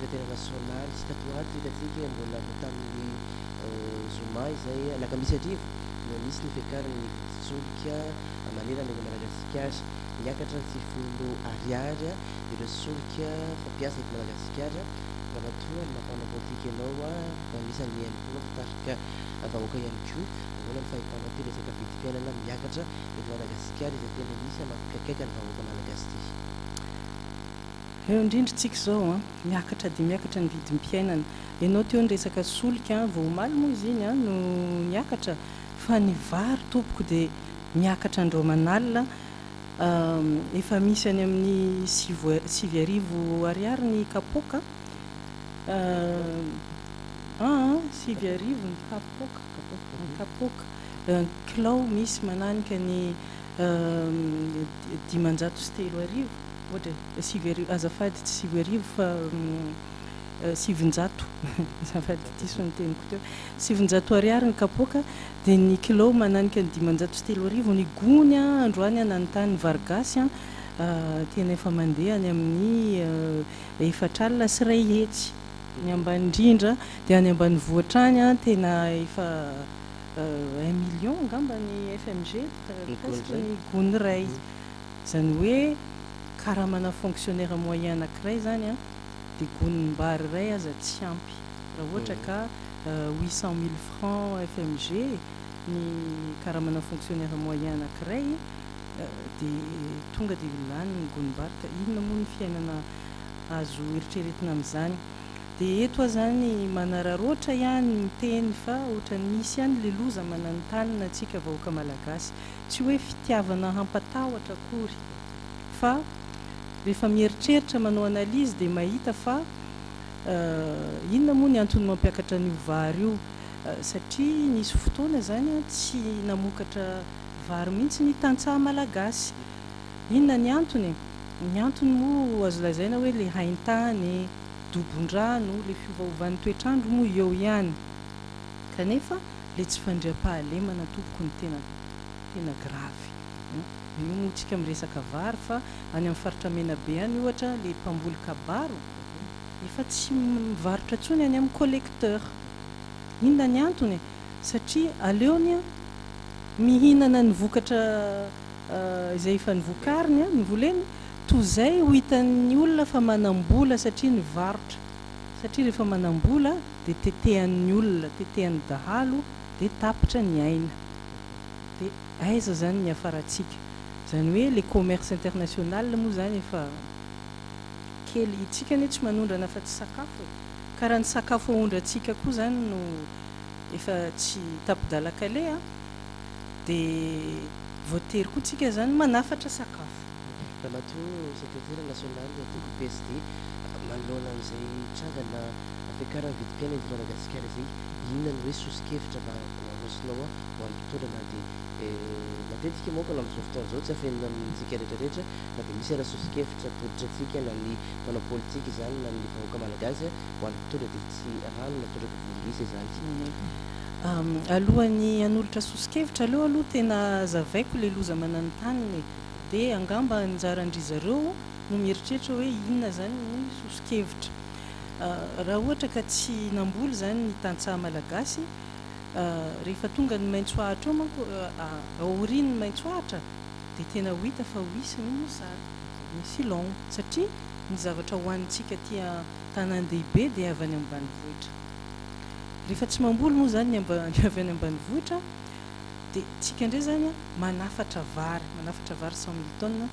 secrétaire national sy tatoaty rekatsika mbola votamin'ny zoma izay alakamisy arivo no misy ny fiakarany solika manerana eny Madagasikara miakatra ny sivifolo ariary ireo solika fampiasa eto Madagasikara ramatoa ny mapana politika ianao anisany enimpolo fitarika vahoaka ihany koa vola ny fahitana tena resaka vidim-piainana miakatra eto Madagasikara izay tena misy mampikaikaika ny vahoaka malagasy ity. Eo indrindritsika zao miakatra dia miakatra ny vidim-piainana. Ianao teo ny resaka solika vao omaly moa izy iny no miakatra fa ny vary tompoko dia miakatra andreo manalina. Efa misy any amin'ny 7,000 ariary ny kapoka. 7,000 ny kapoka. Kilao misy mananika ny 903 ohatra 7,000 azafady tsy 7,000 fa 700 azafady diso ny teniko teo 700 ariary ny kapoka dia ny kilao mananika ny 503 ny gony androany ananontany vargasy tena efa mandeha any amin'ny 4 alina sy ray hetsy ny ambany indrindra dia any ambany voatrany tena efa 1 million angamba ny FMG ny gony ray zany hoe karaha mana fonctionnaire moyen anankiray zany dia gonimbary ray aza tsy ampy raha ohatra ka 800 000 francs FMG ny karaha mana fonctionnaire moyen anankiray dia tonga dia lany ny gonimbary ka inona moa ny fiainana azo eritreretina amin'izany. Dia eto zany manararoatra ihany miteny fa ohatrany misy ihany le loza mananontany antsika vahoaka malagasy tsy hoe fitiavana hampatahotra akory fa rehefa mieritreritra manao analyse dia mahita fa inona moa ny antony mampiakatra ny vary io satria nisy fotoana zany tsy namokatra vary mihitsy ny tantsaha malagasy. Inona ny antony? Ny antony moa azo lazaina hoe le haintany, dobon-drano, le fiovaovan'ny toetrandro moa eo ihany kanefa le tsy fandriam-pahalemana tompoko ny tena gravy. Io moa tsika miresaka vary fa any amin'ny faritra Menabe any ohatra le mpamboly kabaro efa tsy mivarotra intsony any amin'ny collecteur. Inona ny antony? Satria aleony mihinana ny vokatra izay efa nivokariny ny voleny toy izay ho hitan'ny olona fa manambola satria ny varotra satria rehefa manambola dia tetehan'ny olona, tetehan'ny dahalo dia tapitra ny aina. Dia aiza zany ny afaratsika? Zany hoe le commerce international moa zany efa kely itsika ne tsy manondrana fa tsy sakafo karaha ny sakafo ahondratsika koa zany no efa tsy tapidalakale dia voatery koa tsika zany manafatra sakafo. Ramatoa secrétaire national de PSD manoloana amin'izay trangana fiakarana vidim-piainana eto Madagasikara izay inona no hoe sosikevitra mba arosinao ho an'ny mpitondra na dia matetika moa kana amin'izao fotoana izao tsy afenina amintsika rehetrarehetra na dia misy raha sosikevitra toditrantsika na ny manao politika izany na ny vahoaka malagasy ho an'ny mpitondra dia tsy rano natondraka volovisa izany. Alohan'ny hanolotra sosikevitra aloha tena zavaiko le loza mananontany dia angamba anjarandry zareo no mieritreritra hoe inona zany ny sosikevitra. Raha ohatra ka tsy namboly zany ny tantsaha malagasy rehefa tonga ny maitsoahitra manko aoriany ny maitsoahitra dia tena ho hita fa ho isy ny mosary ny silon satria ny zavatra hoanitsika tia tanan-dehibe dia avy any ambanivohitra. Rehefa tsy mamboly moa zany ny avy any ambanivohitra dia tsika indray zany manafatra vary 100 tonnes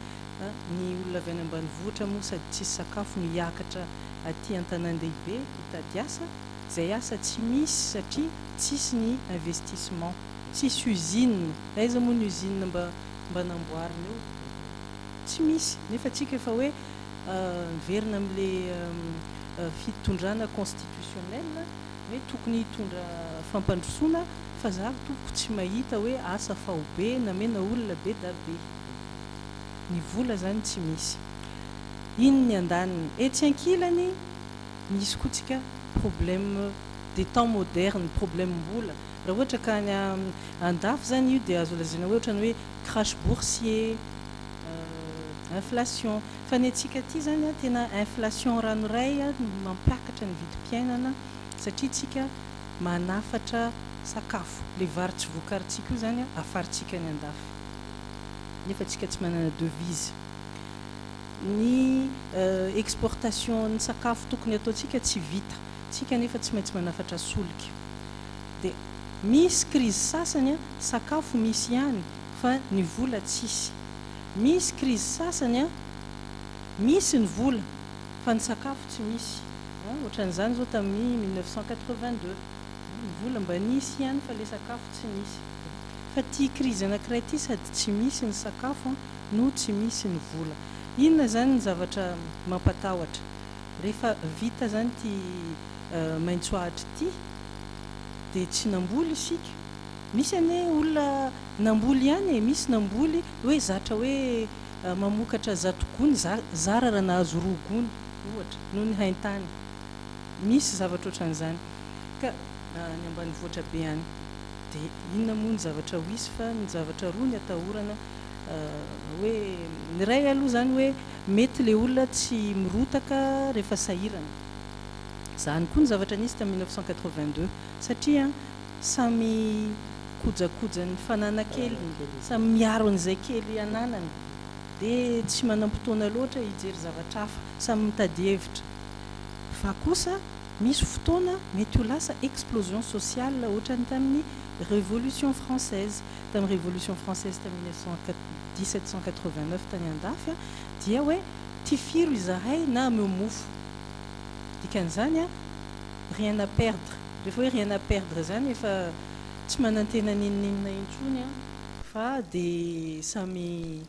ny olona avy any ambanivohitra moa sady tsisy sakafo no hiakatra aty an-tanan-dehibe hitady asa izay asa tsy misy satria tsisy ny investissement, tsisy usine. Aiza moa ny usine mba namboarina eo? Tsy misy. Nefa tsika efa hoe miverina amin'le fitondrana constitutionnelle hoe tokony hitondra fampandrosoana fa za tompoko tsy mahita hoe asa fahobe namena olona be da be. Ny vola zany tsy misy. Iny ny andaniny. Etsy ankilany misy koa tsika problème des temps modernes, problème mbola. Raha ohatra ka any andafy zany io dia azo lazaina ohatra ny hoe crash boursier inflation fa ny antsika ty zany a tena inflation ranoray a mampiakatra ny vidim-piainana satria tsika manafatra sakafo le varotsy vokaritsika io zany a afaritsika ny andafy nefa tsika tsy manana devise ny exportation ny sakafo tokony ataontsika tsy vita tsika nefa tsy maintsy manafatra solika dia misy crise sasany a sakafo misy ihany fa ny vola tsisy misy crise sasany a misy ny vola fa ny sakafo tsy misy ohatran'izany zao tamin'ny 1982 ny vola mba nisy ihany fa le sakafo tsy nisy fa ty crise anankiray ty sady tsy misy ny sakafo no tsy misy ny vola inona zany ny zavatra mampatahotra rehefa vita zany ty maintsoahatra ty dia tsy namboly isika misy ane olona namboly ihany misy namboly hoe zatra hoe mamokatra zatogony zara raha nahazo rogony ohatra noho ny haintany misy zavatra ohatran'izany ka ny ambanivohitra be any dia inona moa ny zavatra ho isy fa ny zavatra roa ny atahorana hoe ny ray aloha zany hoe mety le olona tsy mirotaka rehefa sahirana zany koa ny zavatra nisy tamin'ny 1982 satria samy kojakoja ny fanana kely samy miaro an'izay kely ananany dia tsy manam-potoana loatra hijery zavatra hafa samy mitady hevitra fa kosa misy fotoana mety ho lasa explosion sociale ohatrany tamin'ny révolution française tamin'ny révolution française tamin'ny 1789 tany andafy dia hoe tifiro izahay na meu mofo dikan'izany a rien à perdre rehefa hoe rien à perdre zany efa tsy manantena ninninina intsony a fa dia samy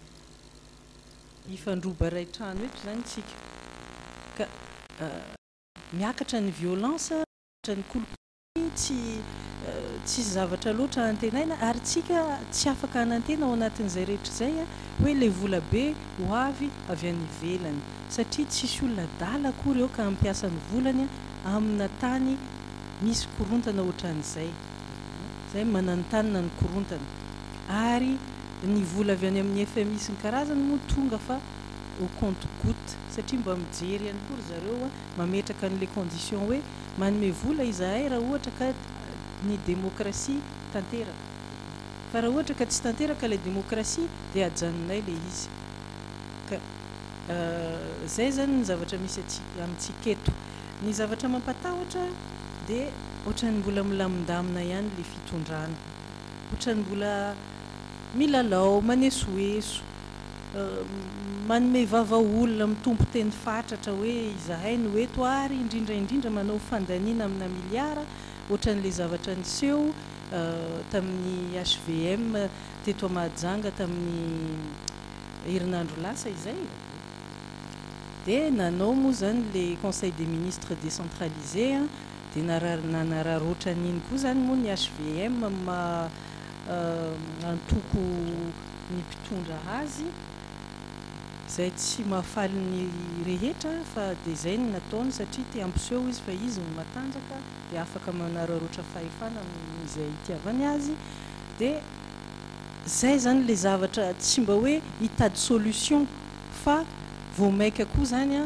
ifandroba ray trano eto zany tsika ka miakatra ny violence ny kolokolo tsy zavatra loatra antenaina ary tsika tsy afaka anantena ao anatin'izay rehetra izay a hoe le vola be ho avy any ivelany satria tsisy olona dala akory eo ka mampiasa ny volany amina tany misy korontana ohatran'izay zay mananontanina ny korontana ary ny vola avy any amin'ny FMI sy ny karazany moa tonga fa au compte goutte satria mba mijery ihany kory zareo mametraka an'le condition hoe manome vola izahay raha ohatra ka ny démocratie tanteraka fa raha ohatra ka tsy tanteraka le démocratie dia ajanonay le izy ka zay zany ny zavatra misy amintsika eto ny zavatra mampatahotra dia ohatran'ny mbola milamindamina ihany le fitondrana ohatran'ny mbola milalao manesoeso manome vava olona mitompo teny fatratra hoe izahay no eto ary indrindra manao fandaniana amina miliara ohatran'le zavatra niseho tamin'ny HVM teto Mahajanga tamin'ny herinandro lasa izay dia nanao moa zany le conseil des ministres décentralisé dia nanararoatra n'iny koa zany moa ny HVM antoko ny mpitondra azy zay tsy mahafaly ny rehetra fa dia zay ny nataony satria te ampiseho izy fa izy ny matanjaka dia afaka manararoatra fahefana amin'izay itiavany azy dia zay zany le zavatra tsy mba hoe hitady solution fa vao maika koa zany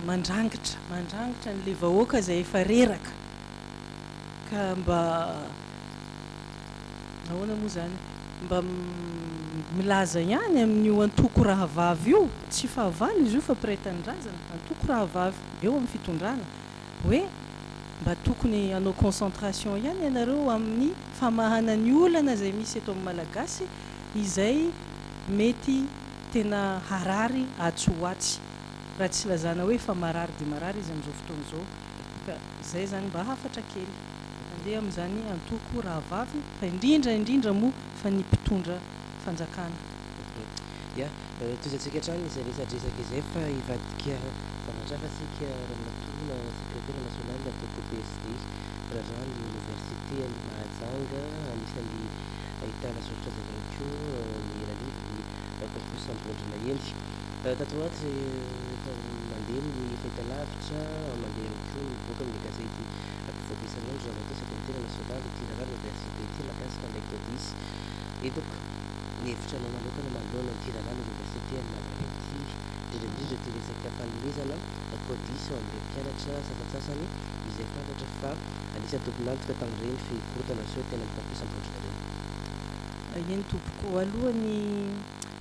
mandrangitra n'le vahoaka zay efa reraka ka mba ahoana moa zany mba milaza ihany amin'io antoko raha vavy io tsy fahavalo izy io fa piraitan-drazana antoko raha vavy eo amin'ny fitondrana hoe mba tokony hanao concentration ihany ianareo amin'ny famahanany olana zay misy eto amin'ny malagasy izay mety tena harary atsoatsy raha tsy lazana hoe fa marary dia marary izy amin'izao fotoana izao ka zay zany mba hafatra kely andeha amin'izany antoko raha vavy fa indrindra moa fa ny mpitondra fanjakana ia tozantsika hatrany izay resadresaka izay fa hivadika famatrafatsika ramanatona secrétaire national de PPSD raharany université any Mahajanga anisan'ny ahitana soratra zavako ny ralivy corpus ambondrina endry tatoaty mandeha ny fahitalavitra mandeha ko mivoaka amin'ny gazety mpivoaka isan'andro raha matao secrétaire national ity raharany université ity mahakasika an'ilay todisy et donc ny hevitranao manokana manoloana ny tirana université amin'ny Magnaraky indrindra ty resaka fanomezana kôdisy ao amin'ireo mpianatra safatsasany izay fantatra fa anisany tompon'antoka tamin'ireny fikorotana zao tena mikampisa amin'ohatrareny. Eny tompoko alohany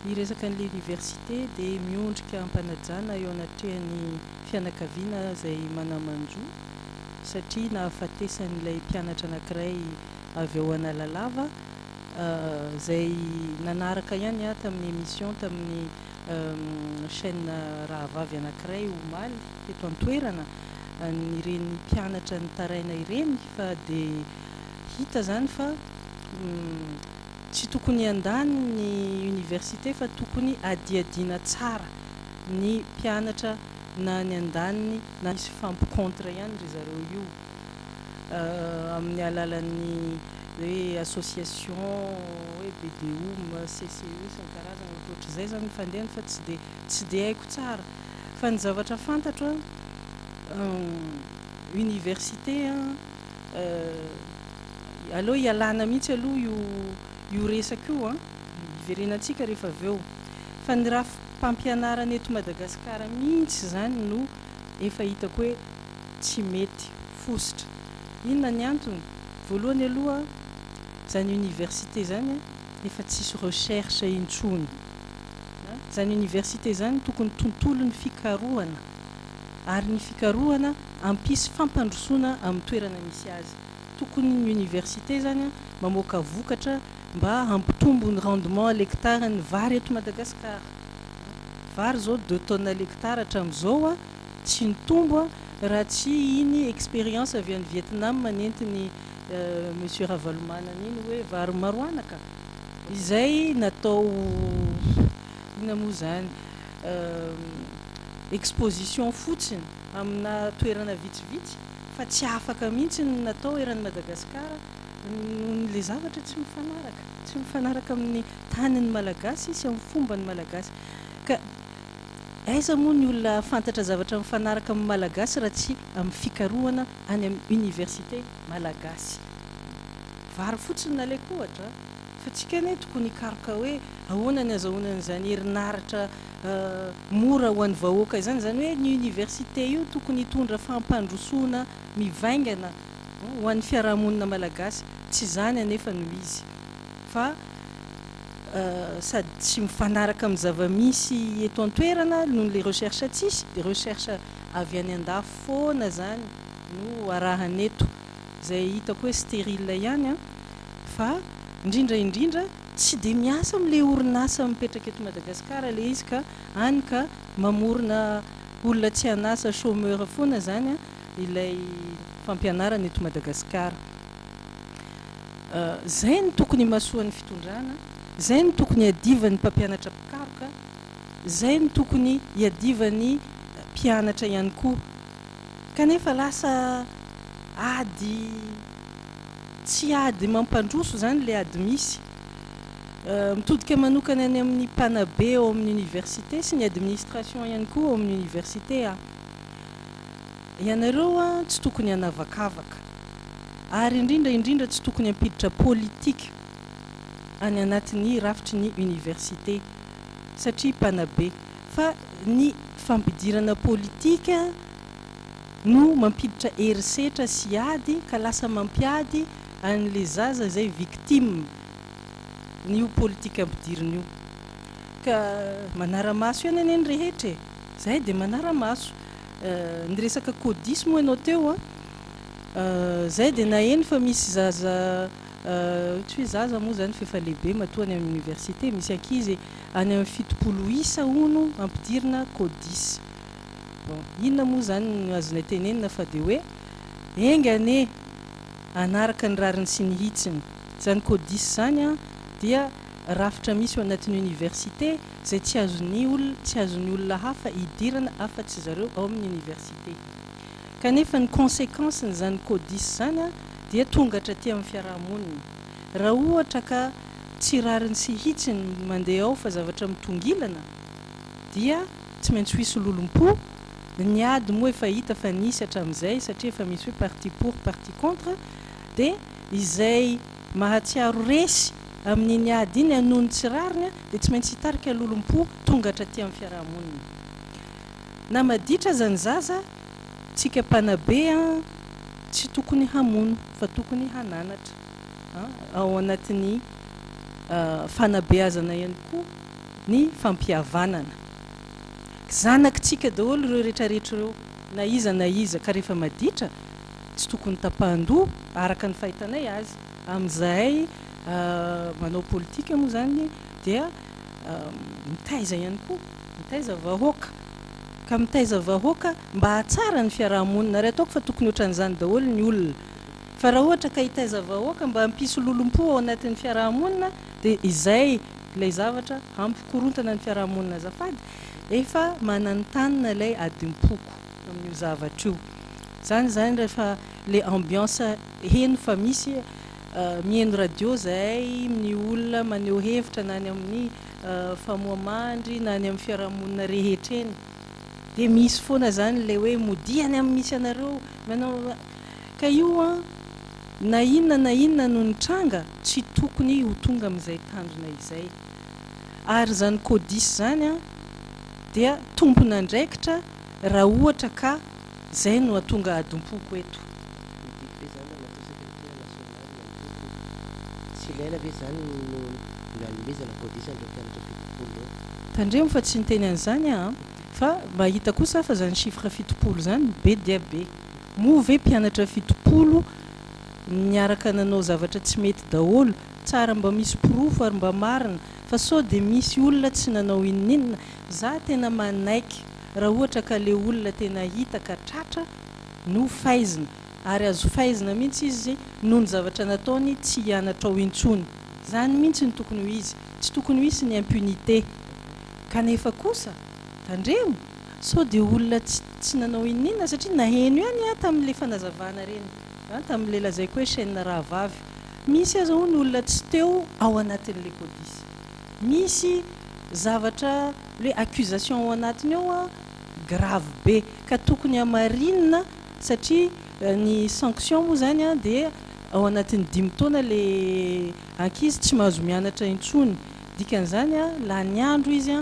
ny resaka an'le université dia miondrika ampanajana eo anatrehany fianakaviana izay manamanjo satria nahafatesan'ilay mpianatra anankiray avy ao Analalava izay nanaraka ihany tamin'ny émission tamin'ny chaîne rahavavy anankiray Omaly eto an-toerana ireny mpianatra ny taraina ireny fa dia hita zany fa tsy tokony andany ny université fa tokony adiadiana tsara ny mpianatra na ny andaniny na misy fampikontra ihany ry zareo io amin'ny alalan'ny hoe association hoe BDOM, CCE sy ny karazana ohatrohatr'izay zany fandehany fa tsy dia haiko tsara fa ny zavatra fantatro université aloha ialana mihitsy aloha io resaka io iverenantsika rehefa avy eo fa ny raha mpampianarana eto Madagasikara mihitsy zany no efa hitako hoe tsy mety fosotra. Inona ny antony? Voalohany aloha zany université zany efa tsisy recherche intsony. Zany université zany tokony tontolo ny fikarohana ary ny fikarohana ampisy fampandrosoana amin'ny toerana misy azy. Tokony ny université zany mamoaka vokatra mba hampitombo ny rendement l'hectare ny vary eto Madagasikara. Vary zao 2 tonnes l'hectare hatramin'izao tsy nitombo raha tsy iny expérience avy any Vietnam manentiny monsieur Ravalomanana iny hoe vary maroanaka izay natao ina moa zany exposition fotsiny amina toerana vitsivitsy fa tsy afaka mihitsy natao eran'ny Madagasikara le zavatra tsy mifanaraka amin'ny tanin'ny malagasy sy amin'ny fomban'ny malagasy ka aiza moa ny olona fantatra zavatra mifanaraka amin'ny malagasy raha tsy amin'ny fikarohana any amin'ny université malagasy. Vary fotsiny nalaiko ohatra fa tsika ne tokony hikaroka hoe ahoana ny azahoana an'izany herinaratra mora ho an'ny vahoaka izany hoe ny université io tokony hitondra fampandrosoana mivaingana ho an'ny fiarahamonina malagasy tsy zany anefa no izy fa sady tsy mifanaraka amin'ny zava-misy eto an-toerana noho le recherche tsisy dia recherche avy any andafy foana zany no arahany eto izay hitako hoe stérile ihany fa indrindra tsy dia miasa amin'ilay orinasa mipetraka eto Madagasikara le izy ka any ka mamorona olona tsy anasa chômeur foana zany ilay fampianarana eto Madagasikara. Zay ny tokony masoan'ny fitondrana, zay ny tokony hiadivan'ny mpampianatra mpikaroka, zay ny tokony hiadivan'ny mpianatra ihany koa kanefa lasa ady tsy ady mampandroso zany le ady misy mitodika manokana any amin'ny mpanabe ao amin'ny université sy ny administration ihany koa ao amin'ny université ianareo tsy tokony hanavakavaka ary indrindra tsy tokony hampiditra politika any anatin'ny rafitry ny université satria mpanabe fa ny fampidirana politika no mampiditra herisetra sy ady ka lasa mampiady an'le zaza izay victime n'io politika ampidirina io ka manaramaso ihany eny rehetra zay dia manaramaso ny resaka codisme moa ianao teo zay dia na eny fa misy zaza tsy hoe zaza moa zany fefa lehibe matoa any amin'ny université misy ankizy any amin'ny 70 isa hono ampidirina codis. Inona moa zany azonay tenenina fa dia hoe engane anaraka ny rariny sy ny hitsiny zany codis zany dia rafitra misy ao anatin'ny université zay tsy azon'ny olona hafa hidirana afa-tsy zareo ao amin'ny université kanefa ny conséquence n'izany codis zany dia tonga hatraty amin'ny fiarahamonina raha ohatra ka tsy rariny sy hitsiny mandeha ao fa zavatra mitongilana dia tsy maintsy ho hisy lolom-po ny ady moa efa hita fa nisy hatramin'izay satria efa misy hoe parti pour parti contre dia izay mahatsiaro resy amin'iny ady iny anony tsy rariny dia tsy maintsy hitarika lolom-po tongatra aty amin'ny fiarahamonina. Na maditra aza ny zaza tsika mpanabe tsy tokony hamono fa tokony hananatra ao anatin'ny fanabeazana ihany koa ny fampihavanana. Zanakitsika daholo ireo rehetrarehetra ireo na iza ka rehefa maditra tsy tokony tapahan-doha araka ny fahitanay azy. Amin'izay manao politika moa zany dia mitaiza ihany koa, mitaiza vahoaka, ka mitaiza vahoaka mba hatsara ny fiarahamonina. Raha ataoko fa tokony ohatran'izany daholo ny olona, fa raha ohatra ka hitaiza vahoaka mba hampisy lolom-po ao anatin'ny fiarahamonina dia izay ilay zavatra hampikorontana ny fiarahamonina azafady efa manantanina ilay adim-poko amin'io zavatra io. Zany rehefa le ambiance heno fa misy mihaino radio zahay, ny olona maneho hevitra na ny amin'ny famohamandry na ny amin'ny fiarahamonina rehetra eny, dia misy foana zany le hoe modiany amin'ny misy anareo manao ka io na inona no nitranga tsy tokony ho tonga amin'izay tanjona izay. Ary zany kodisy zany dia tompona andraikitra raha ohatra ka zay no atonga adim-poko eto. Tandremo fa tsy niteny an'izany fa mahita kosa fa zany chiffre 70 zany be dia be. Moa ve mpianatra 70 miaraka nanao zavatra tsy mety daholo, tsara mba misy pirofo ary mba marina, fa sao dia misy olona tsy nanao inona. Za tena manaiky raha ohatra ka le olona tena hita ka tratra no faizina, ary azo faizina mihitsy izy noho ny zavatra nataony tsy hianatra ao intsony. Zany mihitsy ny tokony ho izy, tsy tokony ho isy ny impunité. Kanefa kosa tandremo sao dia olona tsy nanao inona satria naheno ihany tamin'ilay fanazavana reny, tamin'ilay lazaiko hoe chaîne rahavavy. Misy aza hono olona tsy teo ao anatin'ilay kodisy, misy zavatra hoe accusation ao anatiny ao grave be ka tokony hamarinina, satria ny sanction moa zany dia ao anatin'ny 5 taona le ankizy tsy mahazo mianatra intsony. Dikan'izany lany andro izy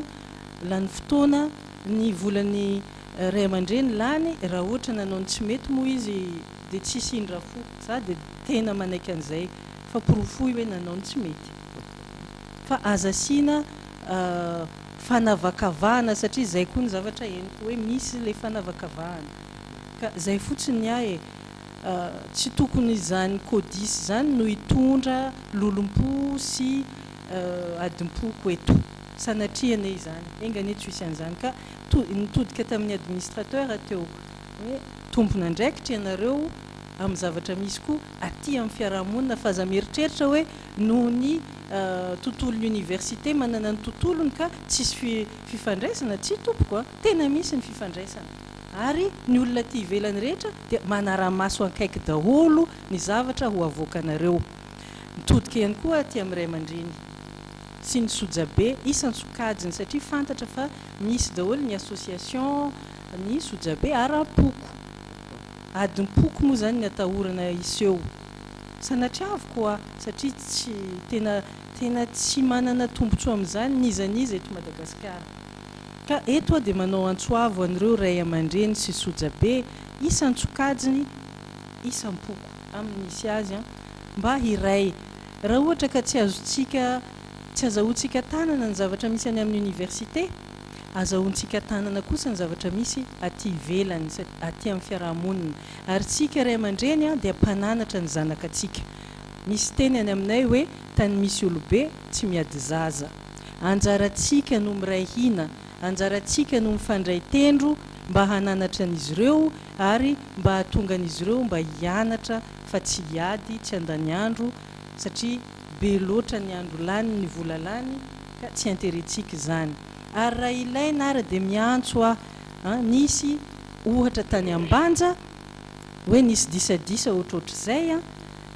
lany fotoana, ny volan'ny ray aman-dreny lany raha ohatra nanao ny tsy mety moa izy dia tsisy indra fo. Za dia tena manaiky an'izay fa pirofo hoe nanao ny tsy mety, fa aza asiana fanavakavahana, satria zay koa ny zavatra henoko hoe misy le fanavakavahana. Ka zay fotsiny tsy tokony izany kodisy zany no hitondra lolom-po sy adim-poko eto. Sanatriana izany, engany tsy hisy an'izany. Ka nitodika tamin'ny administrateur teo hoe tompona andraikitra ianareo amin'ny zavatra misy koa aty amin'ny fiarahamonina, fa aza mieritreritra hoe noho ny tontolon'ny université manana ny tontolony ka tsisy fifandraisana. Tsy tompoko tena misy ny fifandraisana, ary ny olona ty ivelany rehetra dia manara-maso ankaiky daholo ny zavatra ho avoakanareo. Mitodika ihany koa aty amin'ny ray aman-dreny sy ny sojabe isan-tsokajiny, satria fantatra fa misy daholo ny association ny sojabe ara-poko. Adim-poko moa zany ny atahorana iseho. Sanatriavoko satria tsy tena tsy manana tombotsoa amin'izany nizaniza eto Madagasikara. Ka eto dia manao antsoavo an'ireo ray aman-dreny sy sojabe isan-tsokajiny isam-poko amin'ny misy azy mba hiray. Raha ohatra ka tsy azahoantsika tanana ny zavatra misy any amin'ny université, azahoantsika tanana kosa ny zavatra misy aty ivelany aty amin'ny fiarahamonina. Ary tsika ray aman-dreny dia mpananatra ny zanakatsika. Misy teny any aminay hoe tany misy olobe tsy miady zaza. Anjarantsika no miray hina, anjarantsika no mifandray tendro mba hananatra an'izy ireo ary mba hahatonga an'izy ireo mba hianatra fa tsy hiady, tsy handany andro, satria be loatra ny andro lany, ny vola lany, ka tsy anterentsika izany. Ary raha ilaina ary dia miantso nisy ohatra tany Ambanja hoe nisy disadisa ohatrohatr'izay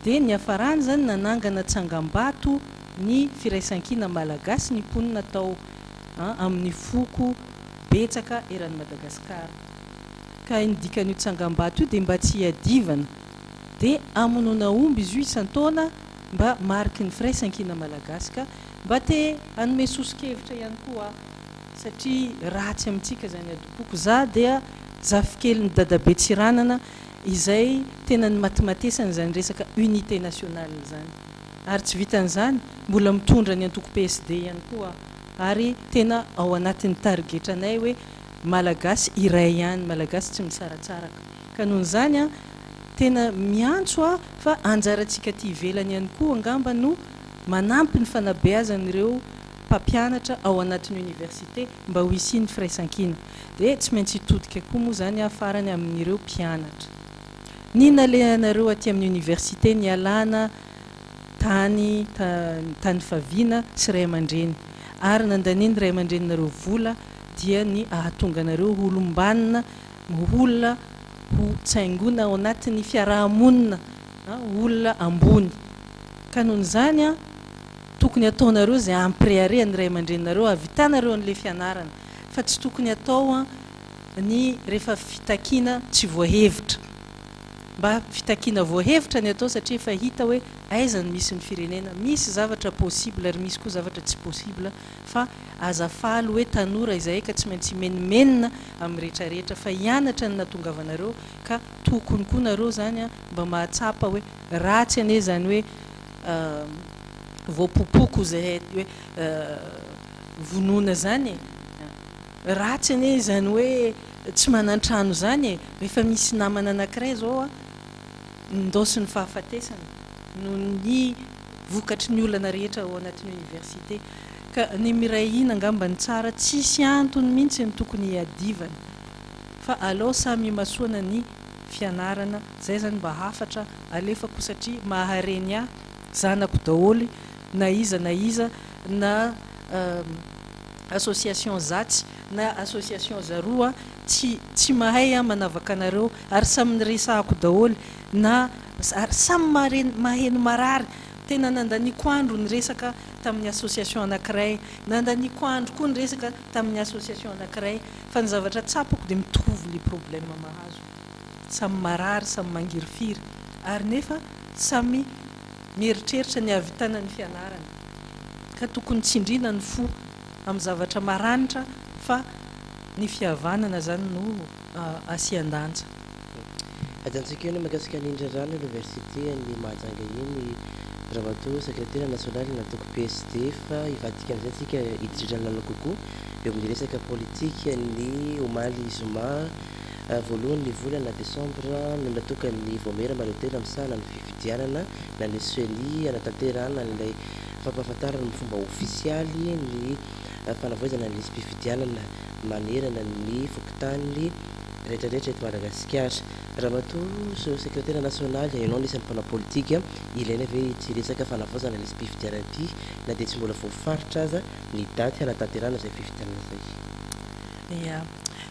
dia ny hafarany zany nanangana tsangam-bato ny firaisan-kina malagasy ny mponina tao amin'ny foko betsaka eran'ny Madagasikara. Ka indikan'io tsangam-bato io dia mba tsy hiadivana, dia amonoana omby izy io isan-taona mba mariky ny firaisankina malagasy ka mba te anome sosokevitra ihany koa satria ratsy amintsika zany adopoko za dia zafikely ny dadabe tsiranana izay tena ny matimatesany zany resaka unité nationale zany ary tsy vitan'izany mbola mitondra ny antoko PSD ihany koa ary tena ao anatin'ny targetranay hoe malagasy iray ihany malagasy tsy misaratsaraka ka noho zany tena miantso fa anjaratsika ty ivelany ihany koa angamba no manampy ny fanabeazan'ireo mpampianatra ao anatin'ny université mba ho isiny firaisankina dia tsy maintsy hitodika koa moa zany afarany amin'ireo mpianatra nina le anareo aty amin'ny université ny alana tany faviana sy ray aman-dreny ary nandaniny ray aman-dreninareo vola dia ny ahatonga anareo olombanina olona ho tsaingona ao anatin'ny fiarahamonina olona ambony ka noho zany tokony ataonareo zay ampréare ny ray aman-dreninareo avitanareo an'le fianarana fa tsy tokony atao ny rehefa fitakina tsy voahevitra mba fitakina voahevitra ny atao satria efa hita hoe aizany misy ny firenena misy zavatra possible ary misy koa zavatra tsy possible fa azafaly hoe tanora izay ka tsy maintsy menimenina amin'ny rehetrarehetra fa hianatra ny natongavanareo ka tokony koa nareo zany mba mahatsapa hoe ratsy ane zany hoe voapopoko zay hoe vonona zany ratsy ane zany hoe tsy manantrano zany rehefa misy namana anankiray zao ndosy ny fahafatesana no ny vokatry ny olana rehetra ao anatin'ny université ka ny miray ina angamba ny tsara tsisy antony mihitsy ny tokony adivana fa alao samy masoana ny fianarana zay zany mba hafatra alefako satria mahareny zanako daholy na iza na association zatsy na association zaroa tsy mahay manavaka anareo ary samy niresahako daholy na ary samy maheno marary tena nandaniko andro niresaka tamin'ny association anankiray nandaniko andro koa niresaka tamin'ny association anankiray fa ny zavatra tsapako dia mitovy le problème mahazo samy marary samy mangirifiry ary nefa samy mieritreritra ny avitanany fianarana ka tokony tsindrina ny fo amin'ny zavatra maranitra fa ny fihavanana zany no asian-danja ajantsika io mahakasika n'indra rano université ny Mahajanga iny Ramatoa secrétaire national natoko PSD fa ivadika amin'izay tsika hidirirana kokoa eo amin'ny resaka politika ny Omaly Zuma voalohany volana Desembre no natoka ny Vomera Malotera amin'sana ny fifidianana na ny CENI anatanterana n'ilay fampahafantarana ny fomba ofisialy ny fanavoizana ny lisy-pifidianana manerana ny fokontany rehetrarehetra eto Madagasikara. Ramatoa secrétaire national ianao nisan'ny mpanao politika ilaina ve tsy resaka fanavoizana ny lisy-pifidianana ity na dia tsy mbola voafaritra aza ny daty anatanterana izay fifidianana zay?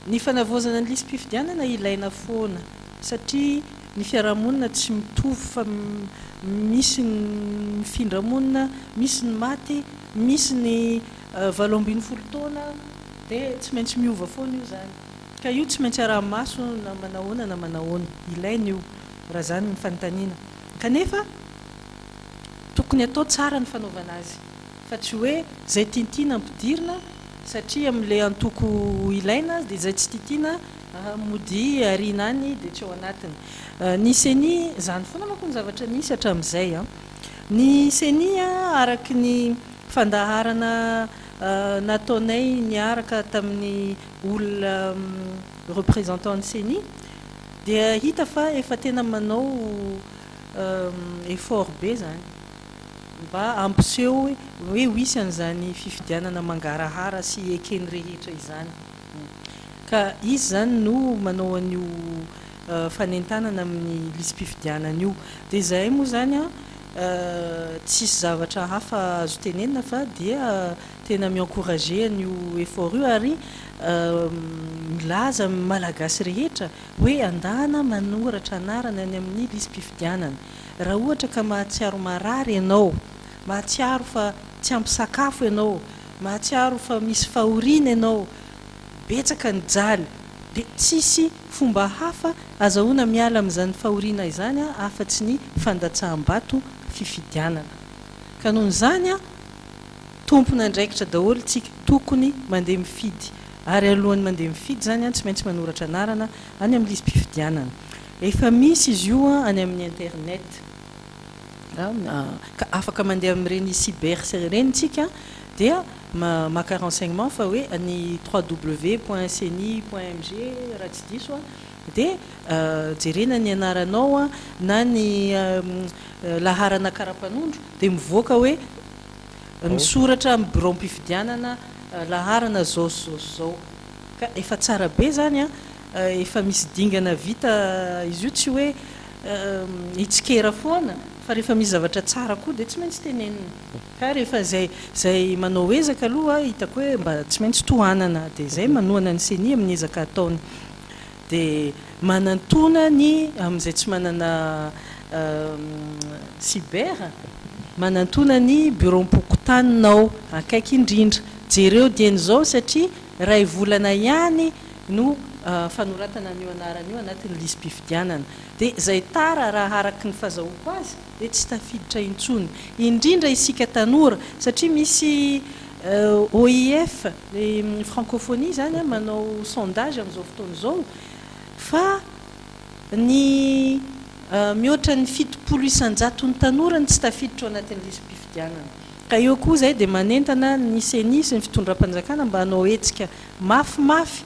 Ny fanavoizana ny lisy-pifidianana ilaina foana satria ny fiarahamonina tsy mitovy fa misy ny findramonina misy ny maty misy ny 20 taona dia tsy maintsy miova foana io zany ka io tsy maintsy ara-maso na manahoana na manahoana ilaina io raha zany ny fanontaniana kanefa tokony atao tsara ny fanaovana azy fa tsy hoe zay tintina ampidirina satria amin'ilay antoko ilaina dia zay tsy titina mody arinany dia tsy ao anatiny ny CENI zany foana manko ny zavatra misy hatramin'izay ny CENI araky ny fandaharana nataonay niaraka tamin'ny olona représentant ny CENI dia hita fa efa tena manao effort be zany mba ampiseho hoe wisy an'izany fifidianana mangarahara sy ekeny rehetra izany ka izy zany no manao an'io fanentanana amin'ny lisy-pifidianana io dia zay moa zany tsisy zavatra hafa azo tenenina fa dia tena mi-encourager an'io effort io ary milaza malagasy rehetra hoe andana manoratra anarana any amin'ny lisy-pifidianana raha ohatra ka mahatsiaro marary ianao mahatsiaro fa tsy ampy sakafo ianao mahatsiaro fa misy fahoriana ianao betsaka ny jaly dia tsisy fomba hafa azahoana miala amin'izany fahoriana izany afa-tsy ny fandatsaham-bato fifidianana ka noho zany a tompona andraikitra daholo tsika tokony mandeha mifidy ary alohany mandeha mifidy zany a tsy maintsy manoratra anarana any amin'izy mpifidianana efa misy izy io a any amin'ny internet ka afaka mandeha amin'ireny cyber reny tsika dia maka renseignement fa hoe any www.cni.mg raha tsy diso a dia jerena ny anaranao a na ny laharana karapanondro dia mivoaka hoe misoratra amin'ny bureau mpifidianana laharana zao ka efa tsara be zany a efa misy dingana vita izy io tsy hoe hitsikera foana fa rehefa misy zavatra tsara koa dia tsy maintsy tenenina ka rehefa zay manao ezaka aloha hitako hoe mba tsy maintsy tohanana dia zay manohana ny CENI amin'ny ezaka ataony dia manantona ny amin'izay tsy manana cyber manantona ny bureau mpokotaninao akaiky indrindra jereo dian'izao satria ray volana ihany no fanoratana an'io anaran'io anatin'ny lisy mpifidianana dia zay tara raha araky ny fahazahoako azy dia tsy tafiditra intsony indrindra isika tanora satria misy OIF francophonie zany manao sondage amin'izao fotoana izao fa ny mihoatra ny 700 ny tanora ny tsy tafiditra ao anatin'ny lisy mpifidianana ka eo koa zay dia manentana ny CENI sy ny fitondram-panjakana mba hanao hetsika mafimafy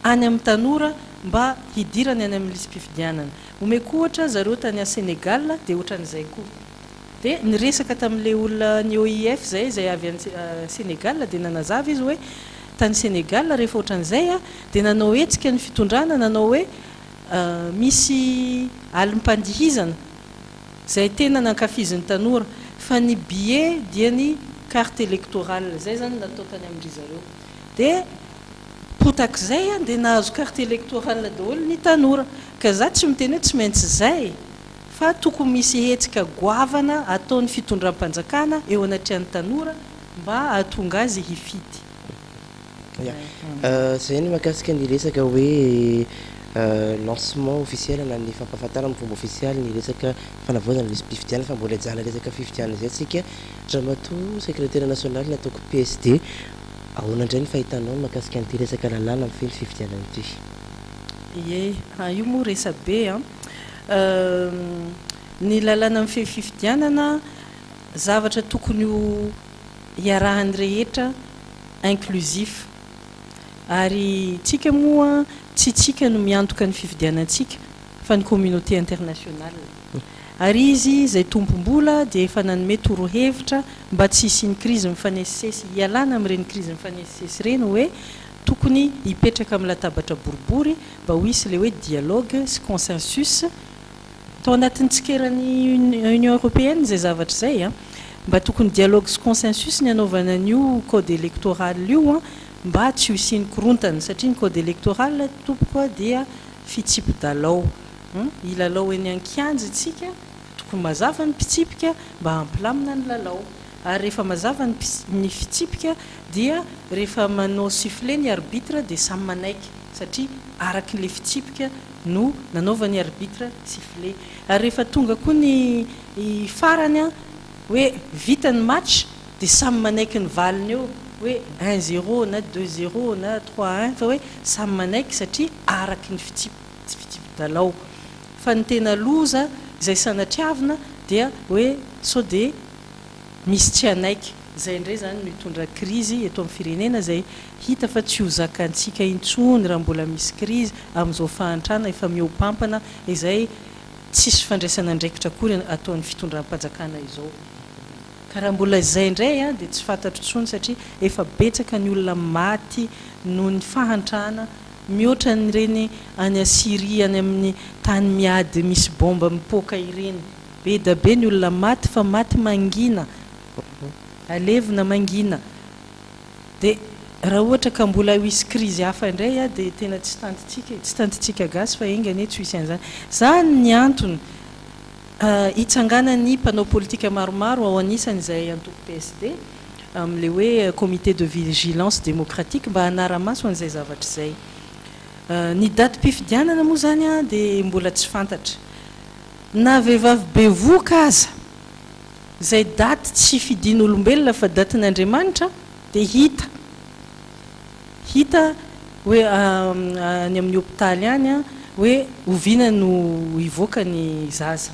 any amin'ny tanora mba hidirany any amin'ny lisy mpifidianana omeko ohatra zareo tany a Sénégal dia ohatran'izay koa dia niresaka tamin'ilay olona ny OIF zay avy any Sénégal dia nanazava izy hoe tany Sénégal rehefa ohatran'izay a dia nanao hetsika ny fitondrana nanao hoe misy alim-pandihizana zay tena nankafizin'ny tanora fa ny billet dia ny carte électorale zay zany natao tany amin'ry zareo dia potak'izay a dia nahazo carte électorale daholo ny tanora ka za tsy miteny hoe tsy maintsy zay fa tokony misy hetsika goavana ataon'ny fitondram-panjakana eo anatrehan'ny tanora mba ahatonga azy hifidy zay ny mahakasika ny resaka hoe lancement officiel na ny fampahafantarana amin'ny fomba officiel ny resaka fanavoazana lisy mpifidianana fa mbola jala resaka fifidianana zay atsika Ramatoa secrétaire national ataoko PSD ahoana indray ny fahitanao mahakasika an'ity resaka lalàna amin'ny feny fifidianana ity io moa resa be ny lalàna amin'ny feny fifidianana zavatra tokony ho iarahan'ny rehetra inclusif ary tsika moa tsy tsika no miantoka ny fifidianantsika fa ny communauté internationale ary izy zay tompom-bola dia efa nanome torohevitra mba tsy hisiany crise mifanesisesy ialana amin'ireny crise mifanesisesy reny hoe tokony hipetraka amin'ny latabatra boribory mba ho hisy le hoe dialogue sy consensus tao anatin'ny tsikeran'ny Union européenne zay zavatra zay a mba tokony dialogue sy consensus ny anaovana an'io code électoral io a mba tsy ho isiany korontana satria ny code électoral tompoka dia fitsipy-dalao ilalao eny an-kianjy tsika tokony mazava ny mpitsipika mba hampilamina ny lalao ary rehefa mazava ny fitsipika dia rehefa manao sifflet ny arbitre dia samy manaiky satria araky le fitsipika no nanaovany arbitre sifflet ary rehefa tonga koa ny farany a hoe vita ny match dia samy manaiky ny valiny eo hoe 1-0 na 2-0 na 3-1 fa hoe samy manaiky satria araky ny fitsipy-dalao fa ny tena loza izay sanatriavina dia hoe sao dia misy tsy anaiky zay indray zany mitondra crise eto amin'ny firenena zay hita fa tsy ho zakantsika intsony raha mbola misy crise amin'izao fahantrana efa miopampana izay tsisy fandraisana andraikitra kory ataon'ny fitondram-panjakana izao ka raha mbola izay indray a dia tsy fantatro intsony satria efa betsaka ny olona maty noho ny fahantrana mihoatra nyreny any Syria any amin'ny tany miady misy bomba mipoaka ireny be da be ny olona maty fa maty mangina alevina mangina dia raha ohatra ka mbola hisy crise hafa indray a dia tena tsy tantintsika gasy fa engany tsy hisy an'izany zany ny antony hitsanganany mpanao politika maromaro ao anisan'izay antoko PSD amin'le hoe comité de vigilance démocratique mba hanara-maso an'izay zavatra izay ny daty mpifidianana moa zany a dia mbola tsy fantatra na vehivavy bevoka aza zay daty tsy fidin'olombelona fa datin'Andriamanitra dia hita hoe any amin'ny hôpitaly any a hoe oviana no hivoaka ny zaza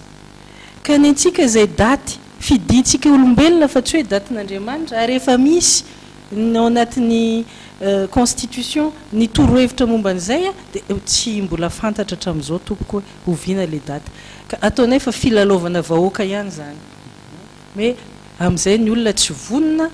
ka ny antsika zay daty fidintsika olombelona fa tsy hoe datin'Andriamanitra ary efa misy ao anatin'ny constitution ny torohevitra momba an'izay a dia tsy mbola fantatra hatramin'izao tompoko hoe oviana le daty ka ataonay fa filalaovana vahoaka ihany zany hoe amin'izay ny olona tsy vonona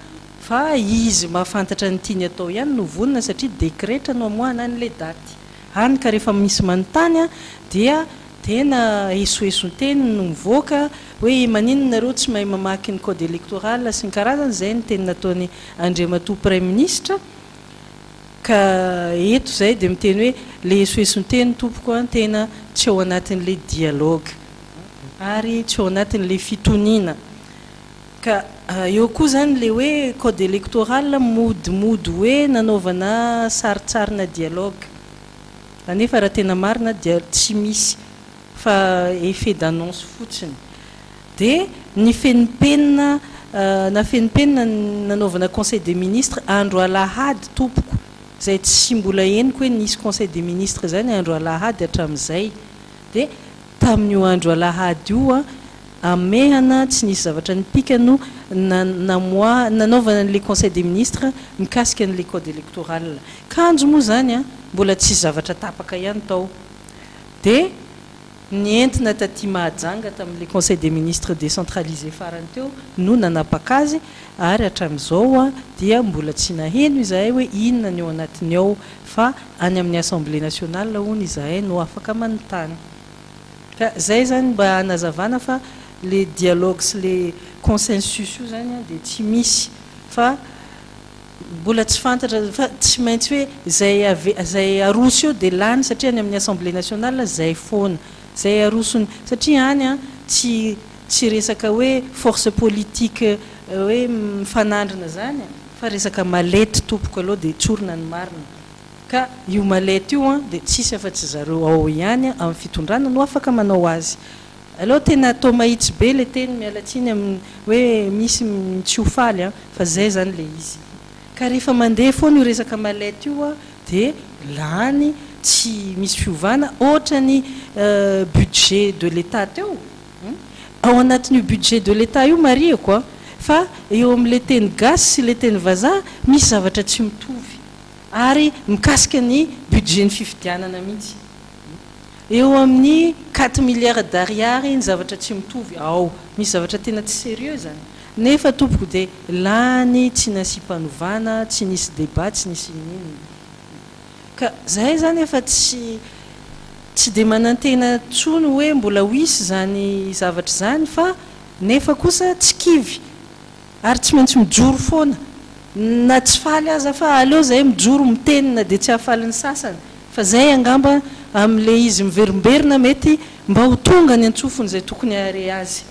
fa izy mahafantatra ny tiany atao ihany no vonona satria décret no amoahana an'le daty hany ka rehefa misy manontany a dia tena esoesoteny no mivoaka hoe maninona nareo tsy mahay mamaky ny code électoral sy ny karazany zay ny teny nataony Andriamatoa Premier Ministre ka eto zay dia miteny hoe le esoesoteny tompoko a tena tsy ao anatin'le dialogue ary tsy ao anatin'le fitoniana ka eo koa zany le hoe code électoral modimody hoe nanaovana saritsarina dialogue anefa raha tena marina dia tsy misy fa effet d'annonce fotsiny dia ny fenipenina na fenipenina nanaovana conseil des ministres andro alahady tompoko zay tsy mbola heniko hoe nisy conseil des ministres zany andro alahady hatramin'izay dia tamin'io andro alahady io a amehana tsy nisy zavatra nipika no nanaovana an'le conseil des ministres mikasika an'le code électoral kanjo moa zany a mbola tsy zavatra tapaka ihany tao dia nientina taty Mahajanga tamin'le conseil des ministres décentralisé farany teo no nanapaka azy ary hatramin'izao a dia mbola tsy naheno izahay hoe inona ny ao anatiny ao fa any amin'ny assemblée nationale hono izahay no afaka manontany ka zay zany mba hanazavana fa le dialogue sy le consensus io zany a dia tsy misy fa mbola tsy fantatra fa tsy maintsy hoe zay aroso eo dia lany satria any amin'ny assemblée nationale zay foana zay arosony satria any a tsy resaka hoe force politique hoe mifanandrina zany fa resaka malety tompoko aloha dia tsorina ny marina ka io malety io a dia tsisy afa-tsy zareo ao ihany amin'ny fitondrana no afaka manao azy aloha tena atao mahitsy be le teny mialatsiny amin'ny hoe misy tsy hofaly a fa zay zany le izy ka rehefa mandeha foana io resaka malety io a dia lany tsy misy fiovana ohatra ny budget de l'état teo ao anatin'io budget de l'état io mariako a fa eo amin'le teny gasy sy le teny vazaha misy zavatra tsy mitovy ary mikasika ny budget ny fifidianana mihitsy eo amin'ny 4 milliards d'ariary ny zavatra tsy mitovy ao misy zavatra tena tsy sérieux zany nefa tompoko dia lany tsy nasy-panovana tsy nisy débat tsy nisy inina ka zay zany efa tsy dia manantena tsony hoe mbola hoisy zany zavatra zany fa nefa kosa tsy kivy ary tsy maintsy mijoro foana na tsy faly aza fa aleo zay mijoro mitenina dia tsy hahafaly ny sasany fa zay angamba amin'le izy miverimberina mety mba ho tonga ny antsofony zay tokony are azy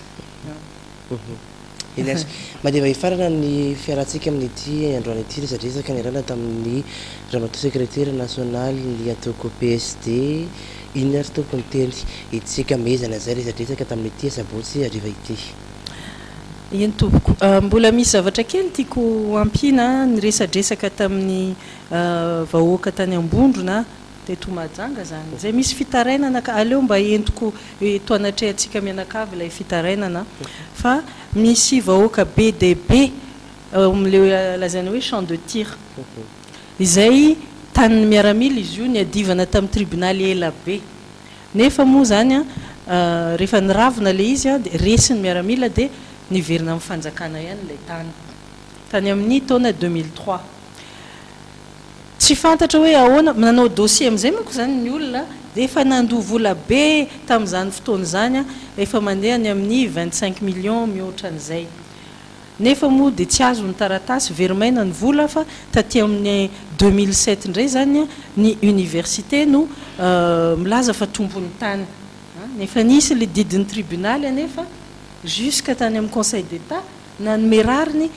Elias madeva ifarana ny fiarantsika amin'ity androany ity resadresaka ny rana tamin'ny ramatoa secrétaire national ny ataoko PSD inona ary tompony teny itsika mezana zay resadresaka tamin'ity sabotsy ariva ity eny tompoko mbola misy zavatra kely tiako ampina ny resadresaka tamin'ny vahoaka tany Ambondrona teto Mahajanga zany zay misy fitarainana ka aleo mba entiko toanatray atsika mianakavy ilay fitarainana fa misy vahoaka BDP amin'le lazaina hoe champ de tir izay tanin'ny miaramila izy io ny adivana tamin'ny tribunal ela be nefa moa zany a rehefa niravina le izy a dia resiny miaramila dia niverina amin'ny fanjakana ihany ilay tany amin'ny taona 2003 tsy fantatra hoe ahoana nanao dossier amin'izay manko zany ny olona dia efa nandoha vola be tamin'izany fotoana zany a efa mandeha ny amin'ny 25 millions mihoatra an'izay nefa moa dia tsy azo ny taratasy verimaina ny vola fa taty amin'ny 2007 indray zany a ny université no milaza fa tompony tany nefa nisy le didin'ny tribunal anefa jusqu'à tany amin'ny conseil d'état nanome rariny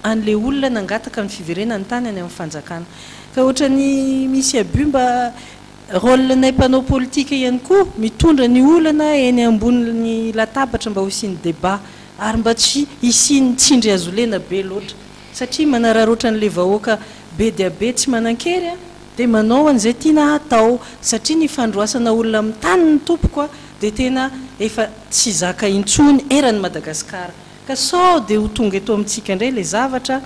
an'le olona nangataka ny fiverenany tany any amin'ny fanjakana ka ohatra ny misy abus mba rôle nay mpanao politika ihany koa mitondra ny olana eny amboniny latabatra mba ho isiany débat ary mba tsy isiny tsindry azolena be loatra satria manararoatra n'le vahoaka be dia be tsy manan-kery a dia manao an'izay tiana atao satria ny fandroasana olona amin'ny tany ny tompoko a dia tena efa tsy zaka intsony eran'ny Madagasikara ka sao dia ho tonga eto amintsika indray le zavatra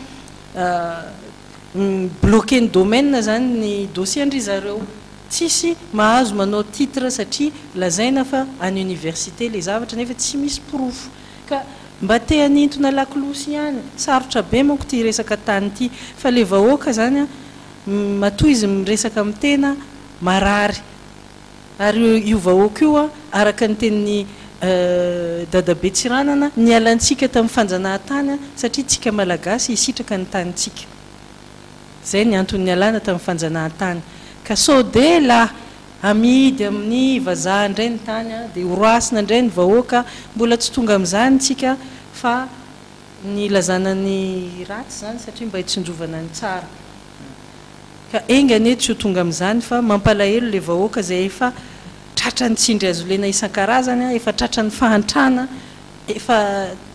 bloqué ny domaine zany ny dossier andry zareo tsisy mahazo manao titre satria lazaina fa any université le zavatra nefa tsy misy proof ka mba te hanintona lakolosy ihany sarotra be manko ty resaka tany ity fa le vahoaka zany a matoa izy miresaka amin'ny tena marary ary io vahoaka io a araka ny tenin'ny dadabe Tsiranana ny alantsika tamin'ny fanjanahantany satria tsika malagasy isitraka ny tanyntsika zay ny antony alana tamin'ny fanjanahantany ka sao de la amidy amin'ny vazaha indray ny tany dia horoasina indray ny vahoaka mbola tsy tonga amin'izany tsika fa ny lazanany ratsy zany satria mba hitsinjovana ny tsara ka engany ety ho tonga amin'izany fa mampalahelo le vahoaka zay efa tratra ny tsindry azolena isan-karazany efa tratra ny fahantrana efa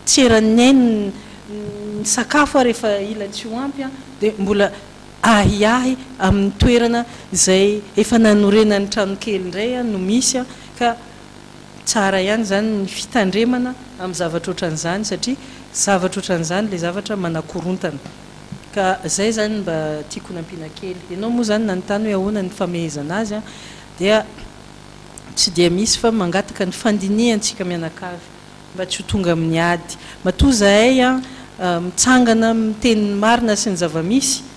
tseran'eny ny sakafo ary efa ila tsy ho ampy dia mbola ahiahy amin'ny toerana zay efa nanorenany tranokely indray no misy ka tsara ihany zany ny fitandremana amin'ny zavatra ohatran'izany satria zavatra ohatran'izany le zavatra manakorontana ka zay zany mba tiako nampiana kely ianao moa zany nanontany hoe ahoana ny famehezana azy dia tsy dia misy fa mangataka ny fandiniantsika mianakavy mba tsy ho tonga amin'ny ady matoa zahay mitsangana miteny marina sy ny zavamisy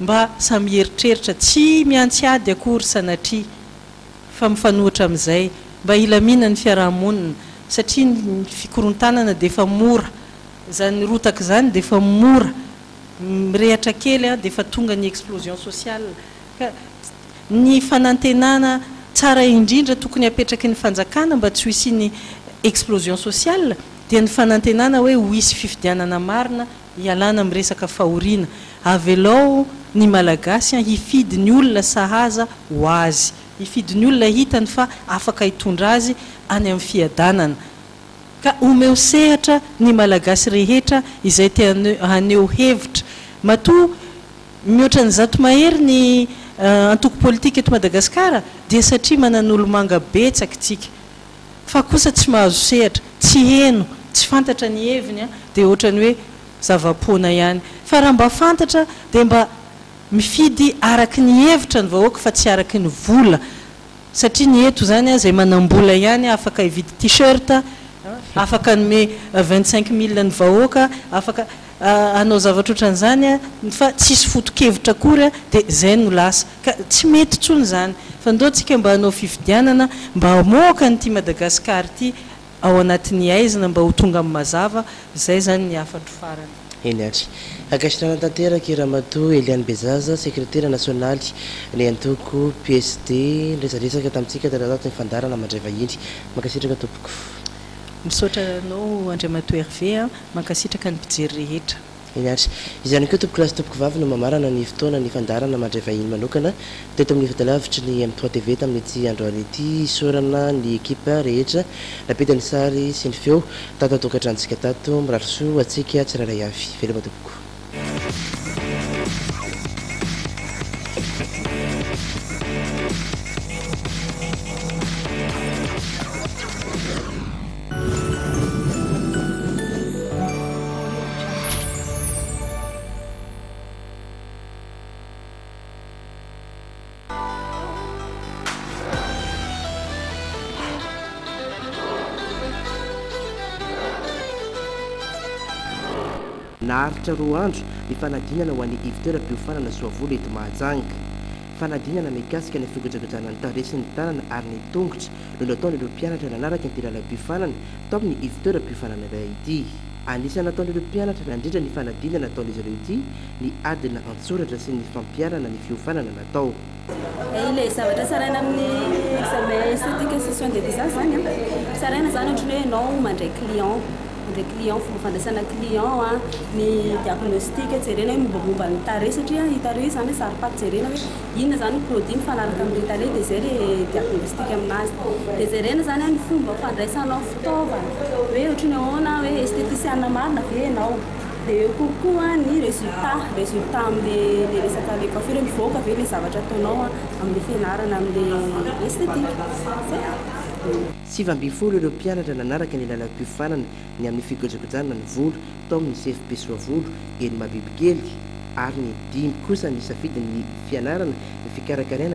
mba samy heritreritra tsy miantsy ady akory sanatria fa mifanohitra amin'izay mba ilamina ny fiarahamonina satria ny fikorontanana dia efa mora zany rotaka zany dia efa mora mirehatra kely dia efa tonga ny explosion sociale ka ny fanantenana tsara indrindra tokony apetraky ny fanjakana mba tsy ho isiny explosion sociale dia ny fanantenana hoe ho isy fifidianana marina hialana miresaka fahoriana avelao ny malagasy hifidy ny olona sahaza ho azy hifidy ny olona hitany fa afaka hitondra azy any amin'ny fiadanana ka omeo sehatra ny malagasy rehetra izay te haneho hevitra matoa mihoatra ny zato mahery ny antoko politika eto Madagasikara dia satria manan'olo manga betsakitsika fa kosa tsy mahazo sehatra tsy heno tsy fantatra ny heviny dia ohatrany hoe zava-poana ihany fa raha mba fantatra dia mba mifidy araky ny hevitra ny vahoaka fa tsy araky ny vola satria ny eto zany zay manambola ihany afaka hividy t-shirt afaka nome 25 000 ny vahoaka afaka anao zavatra ohatran'izany fa tsisy foto-kevitra akory dia zay no lasa ka tsy mety tsony zany fa ndoantsika mba hanao fifidianana mba hamoaka nyty Madagasikara ity ao anatin'ny aizina mba ho tonga amin'ny mazava zay zany ny afatro farany eny atry akasitrana tanteraka Ramatoa Eliane Bezaza secrétaire nationaly ny antoko PSD nresaresaka tamintsika tarazato ny fandarana mandray vahiny mankasitraka tompoko misaotra anao Andriamatoa Hervé mankasitraka ny mpijery rehetra eny atry izany koa tompoko lasy tompoko vavy no mamarana ny fotoana ny fandarana mandray vahiny manokana teto amin'ny fatalavitry ny M3 TV tamin'ity androany ity isorana ny ekipa rehetra napetany sary sy ny feo tato tokatrantsika tato miraroso atsika tsiraray avy veloma tompoko naharitra roa andro ny fanadinana ho an'ny ivitera-piofanana soavola eto Mahajanga fanadinana mikasika ny figodragodrana ny taresin'ny tanana ary ny tongotra no nataon'ireo mpianatra nanaraka ny mpilala-piofanana tao amin'ny ivitera-piofanana iray ity anisany nataon'ireo mpianatra nandrindra ny fanadinana nataon'izy ireo ity ny adina antsoratra sy ny fampiarana ny fiofanana natao ile zavatra saraina amin'ny examen esthétique session de visage zany saraina zany ohatrany hoe ianao mandray client le client fomba fandraisana client a ny diagnostic jerena hoe mombamomba ny tarehy satria tarehy zany hoe zaripaty jerena hoe inona zany produit mifanaraka amin'ny tarehy dia zay le diagnostic aminazy dia jerena zany ny fomba fandraisanao fitaovana hoe ohatrany ahoana hoe esthéticienne marina ve ianao dia eo kokoa ny résultat amin'le resaka le coiffure mivoaka ve le zavatra ataonao amin'ny fianarana amin'le esthétique zay. 9 ireo mpianatra nanaraka ny lalam-piofanana ny amin'ny figojagojanana ny volo tao amin'ny CFP Soavolo eny Mabibikely ary ny 5 kosa ny safidin'ny fianarana ny fikarakarana